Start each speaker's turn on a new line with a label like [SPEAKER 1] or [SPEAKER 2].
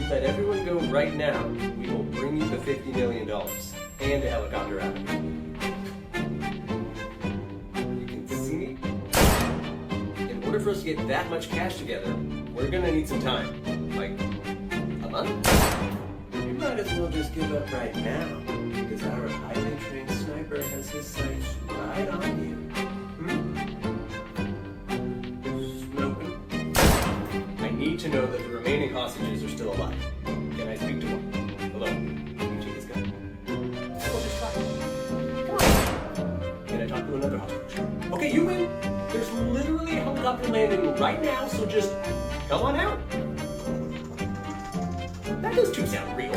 [SPEAKER 1] let everyone go right now, we will bring you the $50 million and a helicopter out. You can see, in order for us to get that much cash together, we're gonna need some time. Like, a month? You might as well just give up right now, because our highly trained sniper has his sights right on you. I need to know that the remaining hostages are still alive. Can I speak to one? Hello? Can you take this guy? Oh, just try. Come on. Can I talk to another hostage? Okay, you win. There's literally a helicopter landing right now, so just come on out. That does too sound real.